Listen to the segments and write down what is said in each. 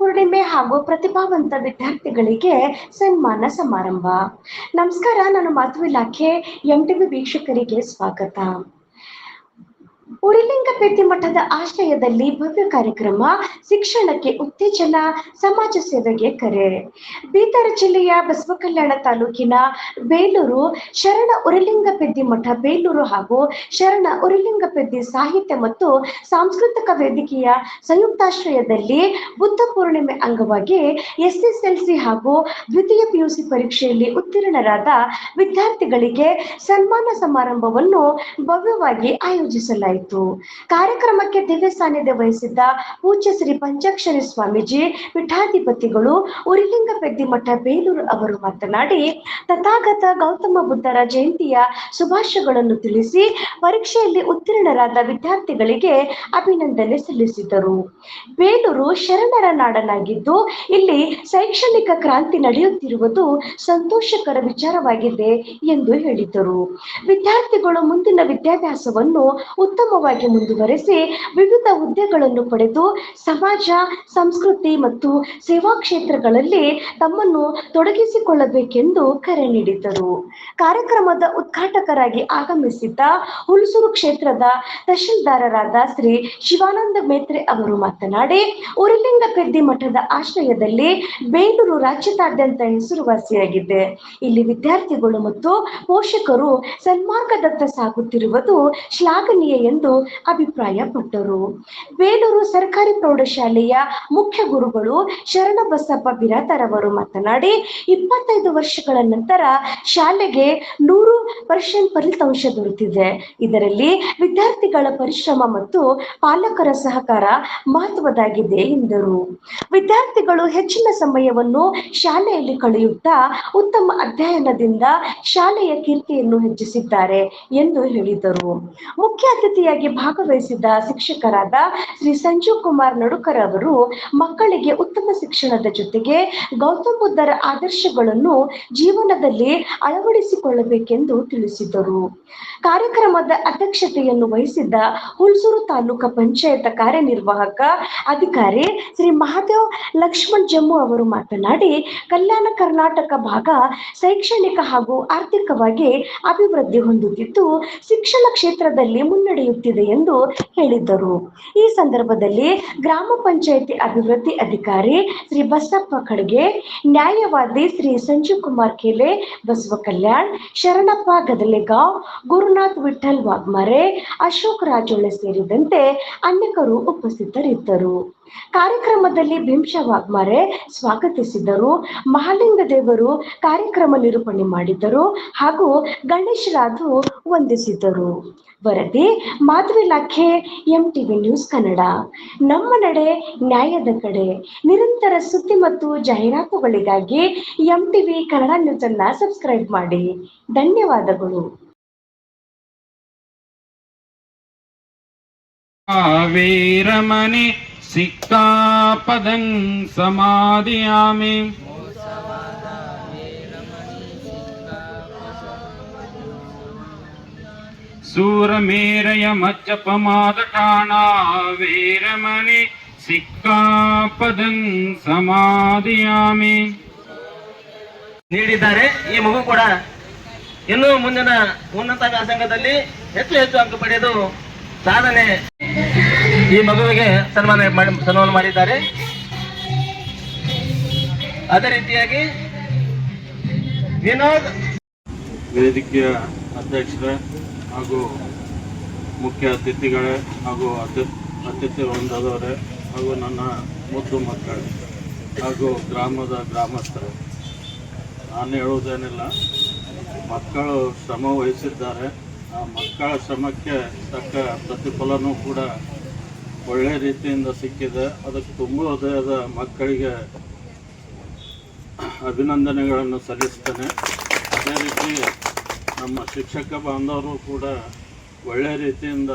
ಪೂರ್ಣಿಮೆ ಹಾಗೂ ಪ್ರತಿಭಾವಂತ ವಿದ್ಯಾರ್ಥಿಗಳಿಗೆ ಸನ್ಮಾನ ಸಮಾರಂಭ. ನಮಸ್ಕಾರ, ನಾನು ಮಾಧವಿ ಇಲಾಖೆ ಎಂಟಿವಿ ವೀಕ್ಷಕರಿಗೆ ಸ್ವಾಗತ. ಉರಿಲಿಂಗಪೆದ್ದಿ ಮಠದ ಆಶ್ರಯದಲ್ಲಿ ಭವ್ಯ ಕಾರ್ಯಕ್ರಮ, ಶಿಕ್ಷಣಕ್ಕೆ ಉತ್ತೇಜನ, ಸಮಾಜ ಸೇವೆಗೆ ಕರೆ. ಬೀದರ್ ಜಿಲ್ಲೆಯ ಬಸವಕಲ್ಯಾಣ ತಾಲೂಕಿನ ಬೇಲೂರು ಶರಣ ಉರಿಲಿಂಗಪೆದ್ದಿ ಮಠ ಬೇಲೂರು ಹಾಗೂ ಶರಣ ಉರಿಲಿಂಗಪೆದ್ದಿ ಸಾಹಿತ್ಯ ಮತ್ತು ಸಾಂಸ್ಕೃತಿಕ ವೇದಿಕೆಯ ಸಂಯುಕ್ತಾಶ್ರಯದಲ್ಲಿ ಬುದ್ಧ ಪೂರ್ಣಿಮೆ ಅಂಗವಾಗಿ ಎಸ್ಎಸ್ಎಲ್ಸಿ ಹಾಗೂ ದ್ವಿತೀಯ ಪಿಯುಸಿ ಪರೀಕ್ಷೆಯಲ್ಲಿ ಉತ್ತೀರ್ಣರಾದ ವಿದ್ಯಾರ್ಥಿಗಳಿಗೆ ಸನ್ಮಾನ ಸಮಾರಂಭವನ್ನು ಭವ್ಯವಾಗಿ ಆಯೋಜಿಸಲಾಯಿತು. ಕಾರ್ಯಕ್ರಮಕ್ಕೆ ದಿವ್ಯ ಸಾನ್ನಿಧ್ಯ ವಹಿಸಿದ್ದ ಪೂಜ್ಯ ಶ್ರೀ ಪಂಚಾಕ್ಷರಿ ಸ್ವಾಮೀಜಿ ಪೀಠಾಧಿಪತಿಗಳು ಉರಿಲಿಂಗಪೆದ್ದಿ ಮಠ ಬೇಲೂರು ಅವರು ಮಾತನಾಡಿ, ತಥಾಗತ ಗೌತಮ ಬುದ್ಧರ ಜಯಂತಿಯ ಶುಭಾಶಯಗಳನ್ನು ತಿಳಿಸಿ ಪರೀಕ್ಷೆಯಲ್ಲಿ ಉತ್ತೀರ್ಣರಾದ ವಿದ್ಯಾರ್ಥಿಗಳಿಗೆ ಅಭಿನಂದನೆ ಸಲ್ಲಿಸಿದರು. ಬೇಲೂರು ಶರಣರ ನಾಡನಾಗಿದ್ದು ಇಲ್ಲಿ ಶೈಕ್ಷಣಿಕ ಕ್ರಾಂತಿ ನಡೆಯುತ್ತಿರುವುದು ಸಂತೋಷಕರ ವಿಚಾರವಾಗಿದೆ ಎಂದು ಹೇಳಿದರು. ವಿದ್ಯಾರ್ಥಿಗಳು ಮುಂದಿನ ವಿದ್ಯಾಭ್ಯಾಸವನ್ನು ಉತ್ತಮವಾಗಿ ಮುಂದುವರೆಸಿ ವಿವಿಧ ಹುದ್ದೆಗಳನ್ನು ಪಡೆದು ಸಮಾಜ, ಸಂಸ್ಕೃತಿ ಮತ್ತು ಸೇವಾ ಕ್ಷೇತ್ರಗಳಲ್ಲಿ ತಮ್ಮನ್ನು ತೊಡಗಿಸಿಕೊಳ್ಳಬೇಕೆಂದು ಕರೆ ನೀಡಿದರು. ಕಾರ್ಯಕ್ರಮದ ಉದ್ಘಾಟಕರಾಗಿ ಆಗಮಿಸಿದ್ದ ಹುಲ್ಸೂರು ಕ್ಷೇತ್ರದ ತಹಶೀಲ್ದಾರರಾದ ಶ್ರೀ ಶಿವಾನಂದ ಮೇತ್ರೆ ಅವರು ಮಾತನಾಡಿ, ಉರಿಲಿಂಗಪೆದ್ದಿ ಮಠದ ಆಶ್ರಯದಲ್ಲಿ ಬೇಲೂರು ರಾಜ್ಯದಾದ್ಯಂತ ಹೆಸರುವಾಸಿಯಾಗಿದೆ. ಇಲ್ಲಿ ವಿದ್ಯಾರ್ಥಿಗಳು ಮತ್ತು ಪೋಷಕರು ಸನ್ಮಾರ್ಗದತ್ತ ಸಾಗುತ್ತಿರುವುದು ಶ್ಲಾಘನೀಯ ಎಂದು ಅಭಿಪ್ರಾಯಪಟ್ಟರು. ಬೇಲೂರು ಸರ್ಕಾರಿ ಪ್ರೌಢಶಾಲೆಯ ಮುಖ್ಯ ಗುರುಗಳು ಶರಣಬಸಪ್ಪ ಬಿರಾದಾರ್ ಅವರು ಮಾತನಾಡಿ, 25 ವರ್ಷಗಳ ನಂತರ ಶಾಲೆಗೆ 100% ಫಲಿತಾಂಶ ದೊರೆತಿದೆ. ಇದರಲ್ಲಿ ವಿದ್ಯಾರ್ಥಿಗಳ ಪರಿಶ್ರಮ ಮತ್ತು ಪಾಲಕರ ಸಹಕಾರ ಮಹತ್ವದಾಗಿದೆ ಎಂದರು. ವಿದ್ಯಾರ್ಥಿಗಳು ಹೆಚ್ಚಿನ ಸಮಯವನ್ನು ಶಾಲೆಯಲ್ಲಿ ಕಳೆಯುತ್ತಾ ಉತ್ತಮ ಅಧ್ಯಯನದಿಂದ ಶಾಲೆಯ ಕೀರ್ತಿಯನ್ನು ಹೆಚ್ಚಿಸಿದ್ದಾರೆ ಎಂದು ಹೇಳಿದರು. ಮುಖ್ಯ ಅತಿಥಿಯಾಗಿ ಭಾಗವಹಿಸಿದ್ದ ಶಿಕ್ಷಕರಾದ ಶ್ರೀ ಸಂಜೀವ್ ಕುಮಾರ್ ನಡುಕರ್ ಅವರು ಮಕ್ಕಳಿಗೆ ಉತ್ತಮ ಶಿಕ್ಷಣದ ಜೊತೆಗೆ ಗೌತಮ ಬುದ್ಧರ ಆದರ್ಶಗಳನ್ನು ಜೀವನದಲ್ಲಿ ಅಳವಡಿಸಿಕೊಳ್ಳಬೇಕೆಂದು ತಿಳಿಸಿದರು. ಕಾರ್ಯಕ್ರಮದ ಅಧ್ಯಕ್ಷತೆಯನ್ನು ವಹಿಸಿದ್ದ ಹುಲ್ಸೂರು ತಾಲೂಕು ಪಂಚಾಯತ್ ಕಾರ್ಯನಿರ್ವಾಹಕ ಅಧಿಕಾರಿ ಶ್ರೀ ಮಹಾದೇವ್ ಲಕ್ಷ್ಮಣ್ ಜಮ್ಮು ಅವರು ಮಾತನಾಡಿ, ಕಲ್ಯಾಣ ಕರ್ನಾಟಕ ಭಾಗ ಶೈಕ್ಷಣಿಕ ಹಾಗೂ ಆರ್ಥಿಕವಾಗಿ ಅಭಿವೃದ್ಧಿ ಹೊಂದುತ್ತಿದ್ದು ಶಿಕ್ಷಣ ಕ್ಷೇತ್ರದಲ್ಲಿ ಮುನ್ನಡೆಯುತ್ತಿದೆ ಎಂದು ಹೇಳಿದ್ದರು. ಈ ಸಂದರ್ಭದಲ್ಲಿ ಗ್ರಾಮ ಪಂಚಾಯಿತಿ ಅಭಿವೃದ್ಧಿ ಅಧಿಕಾರಿ ಶ್ರೀ ಬಸಪ್ಪ ಖಡ್ಗೆ, ನ್ಯಾಯವಾದಿ ಶ್ರೀ ಸಂಜೀವ್ ಕುಮಾರ್ ಕೇಲೆ ಬಸವ ಕಲ್ಯಾಣ್, ಶರಣಪ್ಪ ಗದಲೆಗಾಂವ್, ಗುರುನಾಥ್ ವಿಠಲ್ ವಾಗ್ಮರೆ, ಅಶೋಕ್ ರಾಜೋಳೆ ಸೇರಿದಂತೆ ಅನೇಕರು ಉಪಸ್ಥಿತರಿದ್ದರು. ಕಾರ್ಯಕ್ರಮದಲ್ಲಿ ಭೀಮಶಾ ವಾಗ್ಮರೆ ಸ್ವಾಗತಿಸಿದರು. ಮಹಾಲಿಂಗ ದೇವರು ಕಾರ್ಯಕ್ರಮ ನಿರೂಪಣೆ ಮಾಡಿದರು ಹಾಗೂ ಗಣೇಶ್ ರಾಧು ವಂದಿಸಿದರು. ವರದಿ ಮಾಧವಿ ಇಲಾಖೆ, ಎಂಟಿವಿ ನ್ಯೂಸ್ ಕನ್ನಡ. ನಮ್ಮ ನಡೆ ನ್ಯಾಯದ ಕಡೆ. ನಿರಂತರ ಸುದ್ದಿ ಮತ್ತು ಜಾಹೀರಾತುಗಳಿಗಾಗಿ ಎಂಟಿವಿ ಕನ್ನಡ ನ್ಯೂಸ್ ಅನ್ನ ಸಬ್ಸ್ಕ್ರೈಬ್ ಮಾಡಿ. ಧನ್ಯವಾದಗಳು. ವೀರಮಣಿ ಸಿಕ್ಕಾಪದಂ ಸಮಾಧಿಯಾಮಿ. ಸೂರಮೇರಯ ಮಜ್ಜಪಮಾದಠಾಣ ವೀರಮಣಿ ಸಿಕ್ಕಾಪದಂ ಸಮಾಧಿಯಾಮಿ ನೀಡಿದ್ದಾರೆ. ಈ ಮಗು ಕೂಡ ಇನ್ನು ಮುಂದಿನ ಉನ್ನತ ವ್ಯಾಸಂಗದಲ್ಲಿ ಹೆಚ್ಚು ಅಂಕ ಪಡೆದು ಸಾಧನೆ ಈ ಮಗುವಿಗೆ ಸನ್ಮಾನ ಮಾಡಿದ್ದಾರೆ. ಅದೇ ರೀತಿಯಾಗಿ ವಿನೋದ್ ವೇದಿಕೆಯ ಅಧ್ಯಕ್ಷರೇ ಹಾಗೂ ಮುಖ್ಯ ಅತಿಥಿಗಳೇ ಹಾಗೂ ಅತಿಥಿ ವೃಂದದವರೇ ಹಾಗೂ ನನ್ನ ಮುದ್ದು ಮಕ್ಕಳು ಹಾಗೂ ಗ್ರಾಮದ ಗ್ರಾಮಸ್ಥರು, ನಾನು ಹೇಳುವುದೇನಿಲ್ಲ, ಮಕ್ಕಳು ಶ್ರಮ ವಹಿಸಿದ್ದಾರೆ. ಆ ಮಕ್ಕಳ ಶ್ರಮಕ್ಕೆ ತಕ್ಕ ಪ್ರತಿಫಲನೂ ಕೂಡ ಒಳ್ಳೆಯ ರೀತಿಯಿಂದ ಸಿಕ್ಕಿದೆ. ಅದಕ್ಕೆ ತುಂಬ ಹೃದಯದ ಮಕ್ಕಳಿಗೆ ಅಭಿನಂದನೆಗಳನ್ನು ಸಲ್ಲಿಸ್ತೇನೆ. ಅದೇ ರೀತಿ ನಮ್ಮ ಶಿಕ್ಷಕ ಬಾಂಧವರು ಕೂಡ ಒಳ್ಳೆಯ ರೀತಿಯಿಂದ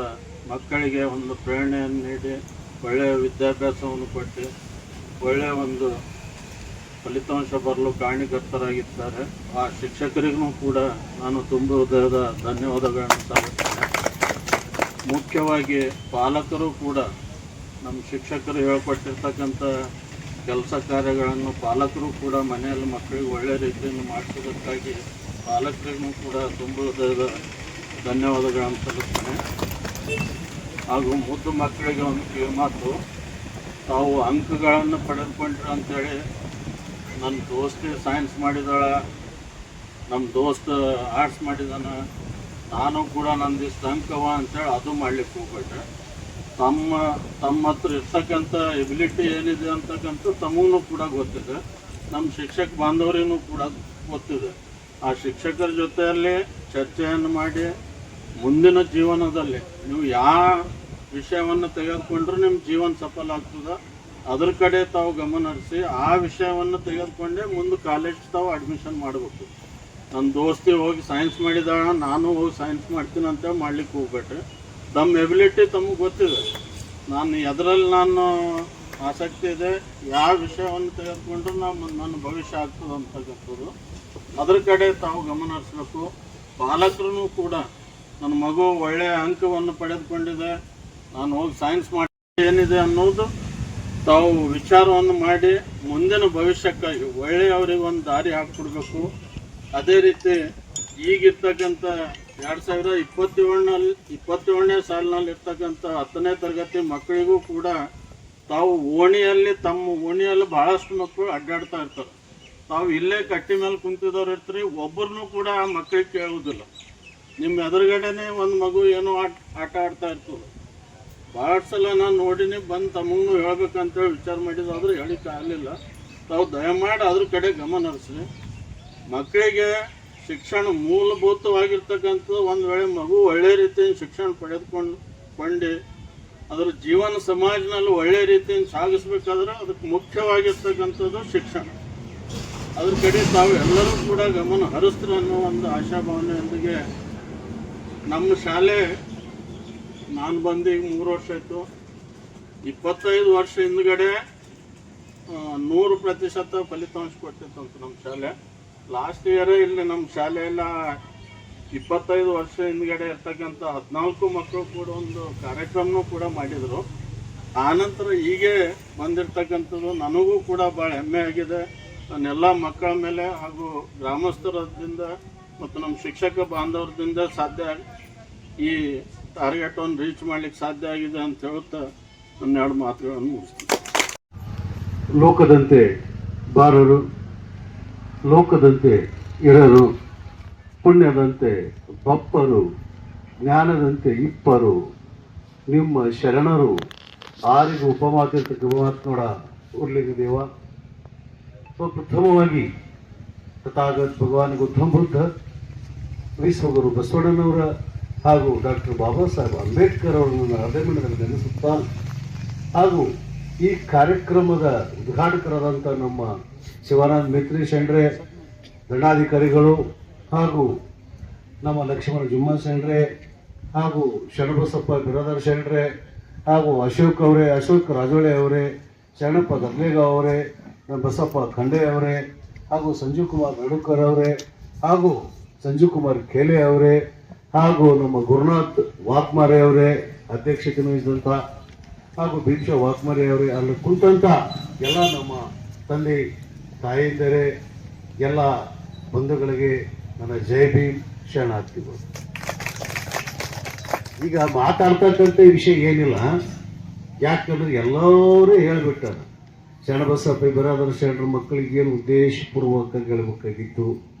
ಮಕ್ಕಳಿಗೆ ಒಂದು ಪ್ರೇರಣೆಯನ್ನು ನೀಡಿ ಒಳ್ಳೆಯ ವಿದ್ಯಾಭ್ಯಾಸವನ್ನು ಕೊಟ್ಟು ಒಳ್ಳೆಯ ಒಂದು ಫಲಿತಾಂಶ ಬರಲು ಕಾರಣಕರ್ತರಾಗಿದ್ದಾರೆ. ಆ ಶಿಕ್ಷಕರಿಗೂ ಕೂಡ ನಾನು ತುಂಬ ಹೃದಯದ ಧನ್ಯವಾದಗಳನ್ನು ಸಲ್ಲಿಸ್ತೇನೆ. ಮುಖ್ಯವಾಗಿ ಪಾಲಕರು ಕೂಡ ನಮ್ಮ ಶಿಕ್ಷಕರು ಹೇಳ್ಕೊಟ್ಟಿರ್ತಕ್ಕಂಥ ಕೆಲಸ ಕಾರ್ಯಗಳನ್ನು ಪಾಲಕರು ಕೂಡ ಮನೆಯಲ್ಲಿ ಮಕ್ಕಳಿಗೆ ಒಳ್ಳೆಯ ರೀತಿಯಿಂದ ಮಾಡಿಸೋದಕ್ಕಾಗಿ ಪಾಲಕರಿಗೂ ಕೂಡ ತುಂಬ ಧನ್ಯವಾದಗಳನ್ನು ಸಲ್ಲಿಸ್ತೇನೆ. ಹಾಗೂ ಮುದ್ದು ಮಕ್ಕಳಿಗೆ ಒಂದು ಕಿವಿಮಾತು, ತಾವು ಅಂಕಗಳನ್ನು ಪಡೆದುಕೊಂಡ್ರಿ ಅಂಥೇಳಿ ನನ್ನ ದೋಸ್ತಿ ಸೈನ್ಸ್ ಮಾಡಿದಾಳ, ನಮ್ಮ ದೋಸ್ತ ಆರ್ಟ್ಸ್ ಮಾಡಿದಾನ, ನಾನು ಕೂಡ ನಂದಿಷ್ಟು ಅಂಕವ ಅಂಥೇಳಿ ಅದು ಮಾಡ್ಲಿಕ್ಕೆ ಹೋಗ್ಬೇಡ್ರೆ. ತಮ್ಮ ಹತ್ರ ಇರ್ತಕ್ಕಂಥ ಎಬಿಲಿಟಿ ಏನಿದೆ ಅಂತಕ್ಕಂಥ ತಮಗೂ ಕೂಡ ಗೊತ್ತಿದೆ, ನಮ್ಮ ಶಿಕ್ಷಕ ಬಾಂಧವರಿಗೂ ಕೂಡ ಗೊತ್ತಿದೆ. ಆ ಶಿಕ್ಷಕರ ಜೊತೆಯಲ್ಲಿ ಚರ್ಚೆಯನ್ನು ಮಾಡಿ ಮುಂದಿನ ಜೀವನದಲ್ಲಿ ನೀವು ಯಾವ ವಿಷಯವನ್ನು ತೆಗೆದುಕೊಂಡ್ರೂ ನಿಮ್ಮ ಜೀವನ ಸಫಲ ಆಗ್ತದೆ, ಅದ್ರ ಕಡೆ ತಾವು ಗಮನ ಹರಿಸಿ ಆ ವಿಷಯವನ್ನು ತೆಗೆದುಕೊಂಡೇ ಮುಂದೆ ಕಾಲೇಜ್ ತಾವು ಅಡ್ಮಿಷನ್ ಮಾಡಬೇಕು. ನನ್ನ ದೋಸ್ತಿ ಹೋಗಿ ಸೈನ್ಸ್ ಮಾಡಿದಾಳ, ನಾನು ಹೋಗಿ ಸೈನ್ಸ್ ಮಾಡ್ತೀನಿ ಅಂತ ಮಾಡ್ಲಿಕ್ಕೆ ಹೋಗ್ಬೇಡ್ರಿ. ತಮ್ಮ ಎಬಿಲಿಟಿ ತಮಗೆ ಗೊತ್ತಿದೆ, ನಾನು ಆಸಕ್ತಿ ಇದೆ, ಯಾವ ವಿಷಯವನ್ನು ತೆಗೆದುಕೊಂಡ್ರೂ ನನ್ನ ಭವಿಷ್ಯ ಆಗ್ತದೆ ಅಂತಕ್ಕಂಥದ್ದು ಅದ್ರ ಕಡೆ ತಾವು ಗಮನ ಹರಿಸ್ಬೇಕು. ಪಾಲಕರೂ ಕೂಡ ನನ್ನ ಮಗು ಒಳ್ಳೆಯ ಅಂಕವನ್ನು ಪಡೆದುಕೊಂಡಿದೆ, ನಾನು ಹೋಗಿ ಸೈನ್ಸ್ ಮಾಡಿ ಏನಿದೆ ಅನ್ನೋದು ತಾವು ವಿಚಾರವನ್ನು ಮಾಡಿ ಮುಂದಿನ ಭವಿಷ್ಯಕ್ಕಾಗಿ ಒಳ್ಳೆಯವರಿಗೆ ಒಂದು ದಾರಿ ಹಾಕಿಕೊಡ್ಬೇಕು. ಅದೇ ರೀತಿ ಈಗಿರ್ತಕ್ಕಂಥ 2027ನೇ ಸಾಲಿನಲ್ಲಿ ಇರ್ತಕ್ಕಂಥ 10ನೇ ತರಗತಿ ಮಕ್ಕಳಿಗೂ ಕೂಡ ತಾವು ತಮ್ಮ ಓಣಿಯಲ್ಲಿ ಭಾಳಷ್ಟು ಮಕ್ಕಳು ಅಡ್ಡಾಡ್ತಾ ಇರ್ತಾರೆ. ತಾವು ಇಲ್ಲೇ ಕಟ್ಟಿ ಮೇಲೆ ಕುಂತಿದವ್ರು ಇರ್ತೀರಿ, ಒಬ್ಬರನ್ನೂ ಕೂಡ ಆ ಮಕ್ಕಳಿಗೆ ಕೇಳುವುದಿಲ್ಲ. ನಿಮ್ಮ ಎದುರುಗಡೆನೇ ಒಂದು ಮಗು ಏನೋ ಆಟ ಆಡ್ತಾ ಇರ್ತದೆ. ಭಾಳ ಸಲ ನಾನು ನೋಡಿನಿ, ಬಂದು ತಮಗೂ ಹೇಳ್ಬೇಕಂತೇಳಿ ವಿಚಾರ ಮಾಡಿದಾದ್ರೂ ಹೇಳಿಕ್ಕೆ ಆಗಲಿಲ್ಲ. ತಾವು ದಯಮಾಡಿ ಅದ್ರ ಕಡೆ ಗಮನ ಹರಿಸಿ. ಮಕ್ಕಳಿಗೆ ಶಿಕ್ಷಣ ಮೂಲಭೂತವಾಗಿರ್ತಕ್ಕಂಥದ್ದು, ಒಂದು ವೇಳೆ ಮಗು ಒಳ್ಳೆಯ ರೀತಿಯಿಂದ ಶಿಕ್ಷಣ ಪಡೆದುಕೊಂಡು ಅದರ ಜೀವನ ಸಮಾಜನಲ್ಲಿ ಒಳ್ಳೆಯ ರೀತಿಯಿಂದ ಸಾಗಿಸ್ಬೇಕಾದ್ರೆ ಅದಕ್ಕೆ ಮುಖ್ಯವಾಗಿರ್ತಕ್ಕಂಥದ್ದು ಶಿಕ್ಷಣ. ಅದ್ರ ಕಡೆ ತಾವು ಎಲ್ಲರೂ ಕೂಡ ಗಮನ ಹರಿಸ್ತಾರೆ ಅನ್ನೋ ಒಂದು ಆಶಾಭಾವನೆಯೊಂದಿಗೆ ನಮ್ಮ ಶಾಲೆ ನಾನು ಬಂದು ಈಗ 3 ವರ್ಷ ಆಯಿತು. 25 ವರ್ಷ ಹಿಂದ್ಗಡೆ 100% ಫಲಿತಾಂಶ ಕೊಡ್ತಿತ್ತಂತ ನಮ್ಮ ಶಾಲೆ. ಲಾಸ್ಟ್ ಇಯರೇ ಇಲ್ಲಿ ನಮ್ಮ ಶಾಲೆಯೆಲ್ಲ 25 ವರ್ಷ ಹಿಂದ್ಗಡೆ ಇರ್ತಕ್ಕಂಥ 14 ಮಕ್ಕಳು ಕೂಡ ಒಂದು ಕಾರ್ಯಕ್ರಮನೂ ಕೂಡ ಮಾಡಿದರು. ಆನಂತರ ಹೀಗೆ ಬಂದಿರತಕ್ಕಂಥದ್ದು ನನಗೂ ಕೂಡ ಭಾಳ ಹೆಮ್ಮೆ ಆಗಿದೆ. ನನ್ನೆಲ್ಲ ಮಕ್ಕಳ ಮೇಲೆ ಹಾಗೂ ಗ್ರಾಮಸ್ಥರದಿಂದ ಮತ್ತು ನಮ್ಮ ಶಿಕ್ಷಕ ಬಾಂಧವರದಿಂದ ಸಾಧ್ಯ ಈ ಟಾರ್ಗೆಟನ್ನು ರೀಚ್ ಮಾಡ್ಲಿಕ್ಕೆ ಸಾಧ್ಯ ಆಗಿದೆ ಅಂತ ಹೇಳ್ತಾ ನನ್ನ 2 ಮಾತುಗಳನ್ನು ಮುಗಿಸ್ತೀನಿ. ಲೋಕದಂತೆ ಬಾರರು, ಲೋಕದಂತೆ ಇರರು, ಪುಣ್ಯದಂತೆ ಬಪ್ಪರು, ಜ್ಞಾನದಂತೆ ಇಪ್ಪರು, ನಿಮ್ಮ ಶರಣರು ಆರಿಗೂ ಉಪಮಾತಿರ್ತಕ್ಕ ನೋಡ ಉರ್ಲಿಂಗ ದೇವ. ಪ್ರಥಮವಾಗಿ ತಥಾಗತ ಭಗವಾನ್ ಗೌತಮ ಬುದ್ಧ, ವಿಶ್ವಗುರು ಬಸವಣ್ಣನವರ ಹಾಗೂ ಡಾಕ್ಟರ್ ಬಾಬಾ ಸಾಹೇಬ್ ಅಂಬೇಡ್ಕರ್ ಅವರನ್ನು ಹೃದಯಮಂಡಲದಲ್ಲಿ ನೆನೆಸುತ್ತಾ, ಹಾಗೂ ಈ ಕಾರ್ಯಕ್ರಮದ ಉದ್ಘಾಟಕರಾದಂಥ ನಮ್ಮ ಶಿವಾನಂದ ಮೇತ್ರಿ ಶೆಂಡ್ರೆ ದಂಡಾಧಿಕಾರಿಗಳು, ಹಾಗೂ ನಮ್ಮ ಲಕ್ಷ್ಮಣ ಜುಮ್ಮ ಶೆಂಡ್ರೆ, ಹಾಗೂ ಶರಣಬಸಪ್ಪ ಬಿರಾದರ್ ಶೆಂಡ್ರೆ, ಹಾಗೂ ಅಶೋಕ್ ರಾಜೋಳೆ ಅವರೇ, ಶರಣಪ್ಪ ಗದ್ಲೇಗಾವ್ ಅವರೇ, ಬಸಪ್ಪ ಖಂಡೆ ಅವರೇ, ಹಾಗೂ ಸಂಜೀವ್ ಕುಮಾರ್ ನಡುಕರ್ ಅವರೇ, ಹಾಗೂ ಸಂಜೀವ್ ಕುಮಾರ್ ಖೇಲೆ ಅವರೇ, ಹಾಗೂ ನಮ್ಮ ಗುರುನಾಥ್ ವಾಕ್ಮಾರೆ ಅವರೇ ಅಧ್ಯಕ್ಷತೆ ವಹಿಸಿದಂಥ, ಹಾಗೂ ಭೀಕ್ಷಾ ವಾಕ್ಮಾರೆ ಅವರೇ, ಅಲ್ಲಿ ಕುಂತಂಥ ಎಲ್ಲ ನಮ್ಮ ತಂದೆ ತಾಯಿಯಂದರೆ ಎಲ್ಲ ಬಂಧುಗಳಿಗೆ ನನ್ನ ಜೈ ಭೀಮ್ ಶರಣಾರ್ಥಿಗಳು. ಈಗ ಮಾತಾಡ್ತಕ್ಕಂಥ ವಿಷಯ ಏನಿಲ್ಲ, ಯಾಕಂದ್ರೆ ಎಲ್ಲರೂ ಹೇಳ್ಬಿಟ್ಟಾರ. ಶರಣಬಸಪ್ಪ ಬಿರಾದರ್ ಶರಣರ ಮಕ್ಕಳಿಗೆ ಏನು ಉದ್ದೇಶಪೂರ್ವಕವಾಗಿ ಹೇಳ್ಬೇಕಾಗಿತ್ತು,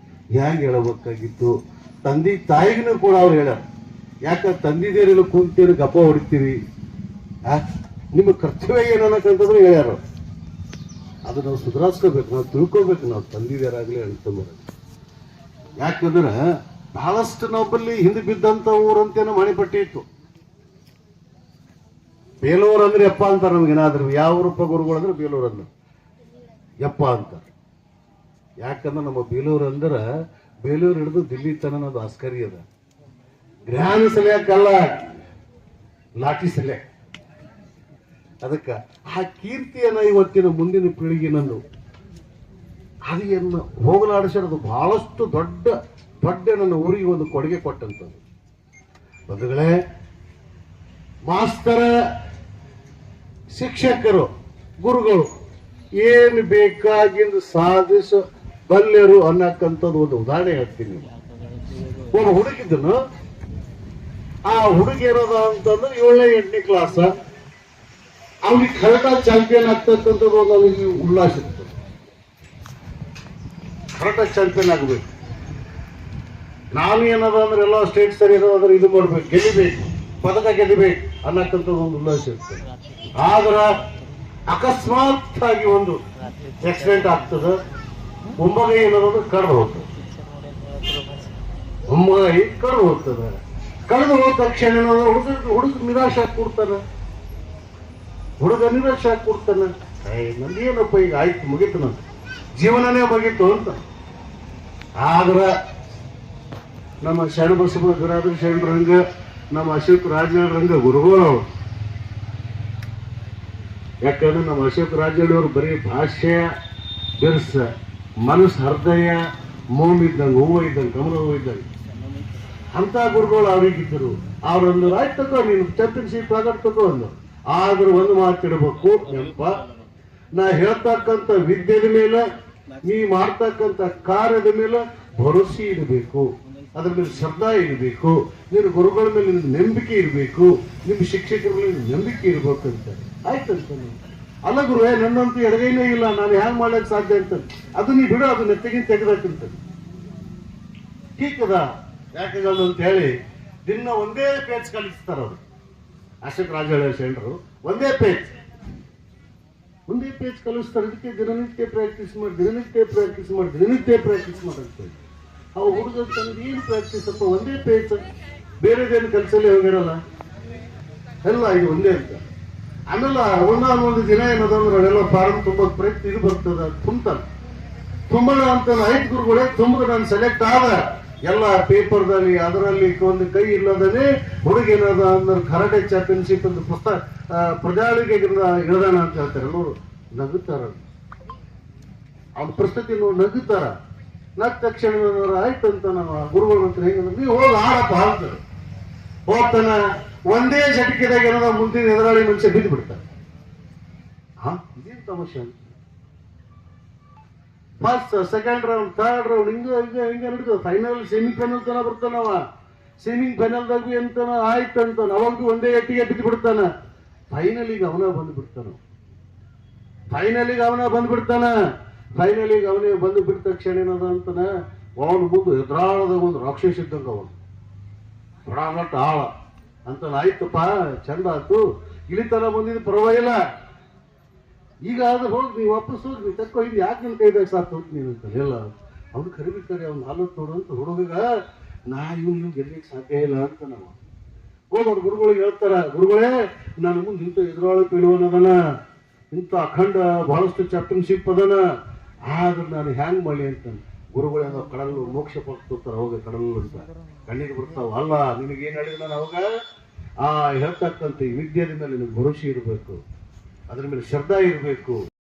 ಹ್ಯಾಂಗೆ ಹೇಳ್ಬೇಕಾಗಿತ್ತು, ತಂದೆ ತಾಯಿಗೂ ಕೂಡ ಅವ್ರು ಹೇಳ್ಯಾರ. ಯಾಕಂದ್ರೆ ತಂದಿದೇರಿಲ್ಲ ಕುಂತೀರಿ ಗಪ್ಪ ಹೊಡಿತೀರಿ, ನಿಮ್ಮ ಕರ್ತವ್ಯ ಏನನ್ನಕ್ಕಂತಂದ್ರೆ ಹೇಳ್ಯಾರ. ಅದು ನಾವು ಸುಧಾರಿಸ್ಕೋಬೇಕು, ನಾವು ತಿಳ್ಕೊಬೇಕು, ನಾವು ತಂದಿದೇರಾಗಲಿ ಅಣ್ತಂಬರಾಗಲಿ. ಯಾಕಂದ್ರೆ ಬಹಳಷ್ಟು ನಮ್ಮಲ್ಲಿ ಹಿಂದೆ ಬಿದ್ದಂಥ ಊರಂತೇನೋ ಮಣಿಪಟ್ಟಿ ಇತ್ತು. ಬೇಲೂರು ಅಂದ್ರೆ ಯಪ್ಪ ಅಂತಾರೆ ನಮ್ಗೇನಾದ್ರು, ಯಾವ ರೂಪ ಗುರುಗಳು ಅಂದ್ರೆ ಬೇಲೂರು ಅಂದ್ರೆ ಯಪ್ಪ ಅಂತಾರೆ. ಯಾಕಂದ್ರೆ ನಮ್ಮ ಬೇಲೂರು ಅಂದ್ರೆ ಬೇಲೂರು ಹಿಡಿದು ದಿಲ್ಲಿ ತನ ಅದು ಆಸ್ಕರಿ ಅದ. ಜ್ಞಾನ ಸೆಲೆಯಕ್ಕಲ್ಲ, ಲಾಠಿ ಸೆಲೆ. ಅದಕ್ಕೆ ಆ ಕೀರ್ತಿಯನ್ನ ಇವತ್ತಿನ ಮುಂದಿನ ಪೀಳಿಗೆ ನಂದು ಅದನ್ನು ಹೋಗಲಾಡಿಸೋದು ಬಹಳಷ್ಟು ದೊಡ್ಡ ನನ್ನ ಊರಿಗೆ ಒಂದು ಕೊಡುಗೆ ಕೊಟ್ಟಂಥದ್ದು. ಬಂಧುಗಳೇ, ಮಾಸ್ತರ, ಶಿಕ್ಷಕರು, ಗುರುಗಳು ಏನು ಬೇಕಾಗಿಂದು ಸಾಧಿಸಬಲ್ಲರು ಅನ್ನಕ್ಕಂಥದ್ದು ಒಂದು ಉದಾಹರಣೆ ಹೇಳ್ತೀನಿ. ಒಬ್ಬ ಹುಡುಗಿದ್ದನು, ಆ ಹುಡುಗಿ ಇರೋದ ಅಂತಂದ್ರೆ 7ನೇ 8ನೇ ಕ್ಲಾಸ್, ಅವನಿಗೆ ಕರೆಕ್ಟಾಗಿ ಚಾಂಪಿಯನ್ ಆಗ್ತಕ್ಕಂಥದ್ದು ಒಂದು ಅವನಿಗೆ ಉಲ್ಲಾಸ ಇರ್ತದೆ. ಕರೆಕ್ಟಾಗಿ ಚಾಂಪಿಯನ್ ಆಗಬೇಕು. ನಾನು ಏನದ ಅಂದ್ರೆ ಎಲ್ಲ ಸ್ಟೇಟ್ ಸರಿ ಇರೋದ್ರೆ ಇದು ಮಾಡ್ಬೇಕು, ಗೆಲ್ಲಿಬೇಕು, ಪದಕ ಗೆಲ್ಲಬೇಕು ಅನ್ನಕ್ಕಂಥದ್ದು ಒಂದು ಉಲ್ಲಾಸ ಇರ್ತದೆ. ಆದ್ರೆ ಅಕಸ್ಮಾತ್ ಆಗಿ ಒಂದು ಆಕ್ಸಿಡೆಂಟ್ ಆಗ್ತದೆ, ಮೊಮ್ಮಗ ಏನದ ಕಳೆದು ಹೋಗ್ತದೆ. ಮೊಮ್ಮಗ ಕಳೆದು ಹೋಗ್ತದೆ. ಕಳೆದು ಹೋದ ತಕ್ಷಣ ಹುಡುಗ ನಿರಾಶೆ ಆಗಿ ಕೊಡ್ತಾನೆ. ಹುಡುಗ ನಿರಾಶೆ ಆಗಿ ಕೊಡ್ತಾನೆ. ನಂದೇನಪ್ಪ ಈಗ ಆಯ್ತು, ಮುಗೀತು, ನನ್ನ ಜೀವನನೇ ಮುಗೀತು ಅಂತ. ಆದ್ರ ನಮ್ಮ ಶರಣಬಸವ ಗುರಾದ ಶರಣರಂಗ, ನಮ್ಮ ಅಶೋಕ್ ರಾಜರಂಗ ಗುರುಗಳು ಅವರು. ಯಾಕಂದ್ರೆ ನಮ್ಮ ಅಶೋಕ್ ರಾಜರು ಬರೀ ಭಾಷೆ ಬಿರ್ಸ, ಮನಸ್ಸು ಹೃದಯ ಮೋಮಿದ್ದಂಗೆ, ಹೂವು ಇದ್ದಂಗೆ, ಕಮಲ ಹೂವು ಇದ್ದಂಗೆ ಅಂತ ಗುರುಗಳು ಅವ್ರಿಗಿದ್ದರು. ಅವ್ರೊಂದು ಆಯ್ತು ತಗೋ, ನೀನು ಚಾಂಪಿಯನ್ಶಿಪ್ ಆಗಟ್ ತಗೋ ಅಂದ್ರು. ಆದ್ರೂ ಒಂದು ಮಾತಿಡ್ಬೇಕು ನೆನಪ, ನಾ ಹೇಳ್ತಕ್ಕಂಥ ವಿದ್ಯೆದ ಮೇಲೆ, ನೀ ಮಾಡ್ತಕ್ಕಂಥ ಕಾರ್ಯದ ಮೇಲೆ ಭರೋಸೆ ಇಡಬೇಕು, ಅದ್ರ ಮೇಲೆ ಶ್ರದ್ಧಾ ಇರಬೇಕು, ನಿನ್ನ ಗುರುಗಳ ಮೇಲೆ ನಿನ್ನ ನಂಬಿಕೆ ಇರಬೇಕು, ನಿಮ್ಮ ಶಿಕ್ಷಕರ ಮೇಲೆ ನಂಬಿಕೆ ಇರ್ಬೇಕು ಅಂತ. ಆಯ್ತಂತ ಅಲ್ಲ ಗುರುವೇ, ನನ್ನಂತೂ ಎಡಗೈನೇ ಇಲ್ಲ, ನಾನು ಹ್ಯಾಂಗ್ ಮಾಡ್ಲಿಕ್ಕೆ ಸಾಧ್ಯ ಅಂತ. ಅದು ನೀ ಬಿಡು, ಅದು ನೆತ್ತಿಗಿಂತ ತೆಗೆದಾಕಂತ ಟೀಕದ ಯಾಕಂದ್ರೆ ಅಂತ ಹೇಳಿ ದಿನ ಒಂದೇ ಪೇಜ್ ಕಲಿಸ್ತಾರ ಅವರು. ಅಶೋಕ್ ರಾಜ ಶರಣರು ಒಂದೇ ಪೇಜ್ ಕಲಿಸ್ತಾರೆ. ಇದಕ್ಕೆ ದಿನನಿತ್ಯ ಪ್ರಾಕ್ಟೀಸ್ ಮಾಡಿ, ದಿನನಿತ್ಯ ಪ್ರಾಕ್ಟೀಸ್ ಮಾಡಿ, ದಿನನಿತ್ಯ ಪ್ರಾಕ್ಟೀಸ್ ಮಾಡಂತೇಳಿ. ಅವು ಹುಡುಗ ತನಗೆ ಏನು ಪ್ರಾಕ್ಟೀಸ್ ಅಪ್ಪ, ಒಂದೇ ಪೇಜ್, ಬೇರೆದೇನು ಕೆಲಸಲ್ಲೇ ಹೋಗಿರಲ್ಲ, ಎಲ್ಲ ಇದು ಒಂದೇ ಅಂತ. ಆಮೇಲೆ ಒಂದೊಂದು ದಿನ ಏನದಂದ್ರೆ ಅವೆಲ್ಲ ಫಾರಂ ತುಂಬೋದು ಪ್ರಯತ್ನ ಇದು ಬರ್ತದ, ತುಂಬೋಣ ಅಂತ 5 ಗುರುಗಳೇ ತುಂಬಿದ್ರೆ ನಾನು ಸೆಲೆಕ್ಟ್ ಆದ ಎಲ್ಲ ಪೇಪರ್ದಲ್ಲಿ ಅದರಲ್ಲಿ ಒಂದು ಕೈ ಇಲ್ಲದೇ ಹುಡುಗೇನದ ಅಂದ್ರೆ ಕರಾಟೆ ಚಾಂಪಿಯನ್ಶಿಪ್ ಅಂತ ಪುಸ್ತಕ ಪ್ರಜಾಳಿಗೆ ಇಳ್ದಾನ ಅಂತ ಹೇಳ್ತಾರೆ. ನೋಡು ನಗುತ್ತಾರ, ಅವ್ನ ಪರಿಸ್ಥಿತಿ ನೋಡಿ ನಗುತ್ತಾರ. ನಗ್ ತಕ್ಷಣ ಆಯ್ತಂತ ನಮ್ಮ ಗುರುಗಳ ಹತ್ರ ಹೆಂಗಂದ್ರೆ, ನೀವು ಹೋಗಿ ಆಡಪ್ಪ ಅಂತಾರೆ. ಹೋಗ್ತಾನ, ಒಂದೇ ಜಟಕಿದಾಗ ಏನದ ಮುಂದಿನ ಎದುರಾಳಿ ಮನುಷ್ಯ ಬಿದ್ದು ಬಿಡ್ತಾರೆ. ಇದೇನು ತಮಾಷೆ ಅಂತ. First, second round, third round ಹಿಂಗೆ ನಡೀತದೆ. ಫೈನಲ್ ಸೆಮಿಫೈನಲ್ ತನ ಬರ್ತಾನವ. ಸೆಮಿಫೈನಲ್ದಾಗ ಎಂತನ ಆಯ್ತಂತ ಅವಾಗೂ ಒಂದೇ ಎಟ್ಟಿಗೆ ಬಿದ್ದು ಬಿಡ್ತಾನ. ಫೈನಲಿಗೆ ಅವನ ಬಂದು ಬಿಟ್ಟ ತಕ್ಷಣ ಏನದ ಅಂತನ, ಅವನು ಮುಂದೆ ಎದುರಾಳದಾಗ ಒಂದು ರಾಕ್ಷಸ ಇದ್ದಂಗ, ಅವನು ಬಡಾಮಟ್ಟ ಆಳ ಅಂತ. ಆಯ್ತಪ್ಪ, ಚಂದ ಆಯ್ತು, ಇಳಿತನ ಬಂದಿದ್ದು ಪರವಾಗಿಲ್ಲ, ಈಗ ಅದು ಹೋಗಿ ನೀವು ವಾಪಸ್ ಹೋಗಿ ನೀವು ತಕ್ಕೋ, ಇದು ಯಾಕೆ ನನ್ನ ಕೈದಾಗ ಸಾಕು ಹೋಗಿ ನೀನು ಅಂತ ಎಲ್ಲ ಅವ್ನು ಕರಿಬೇಕಾರೆ ಅವ್ನು ಹಾಲತ್ ನೋಡು ಅಂತ. ಹುಡುಗ ನಾ ಇವ್ನು ಗೆಲ್ಲಕ್ಕೆ ಸಾಧ್ಯ ಇಲ್ಲ ಅಂತ ನಾವು ಹೋಗೋರು ಗುರುಗಳಿಗೆ ಹೇಳ್ತಾರ, ಗುರುಗಳೇ ನಾನು ಮುಂದೆ ಇಂಥ ಎದುರಾಳಿ ಪೀಳುವನದನ, ಇಂಥ ಅಖಂಡ ಬಹಳಷ್ಟು ಚಾಂಪಿಯನ್ಶಿಪ್ ಅದನ, ಆದ್ರೆ ನಾನು ಹ್ಯಾಂಗ್ ಮಾಡಲಿ ಅಂತ. ಗುರುಗಳೇನೋ ಕಡಲು ಮೋಕ್ಷ ಪಡ್ತಿರ್ತಾರೆ, ಅವಾಗ ಕಡಲು ಅಂತ ಕಣ್ಣಿಗೆ ಬರ್ತಾವ. ಅಲ್ಲ, ನಿನಗೇನು ಹೇಳಿದ್ರೆ ನಾನು ಅವಾಗ ಹೇಳ್ತಕ್ಕಂಥ ಈ ವಿದ್ಯೆದ ಮೇಲೆ ನಿನಗೆ ಭರೋಸೆ ಇರಬೇಕು, ಅದ್ರ ಮೇಲೆ ಶ್ರದ್ಧಾ ಇರಬೇಕು.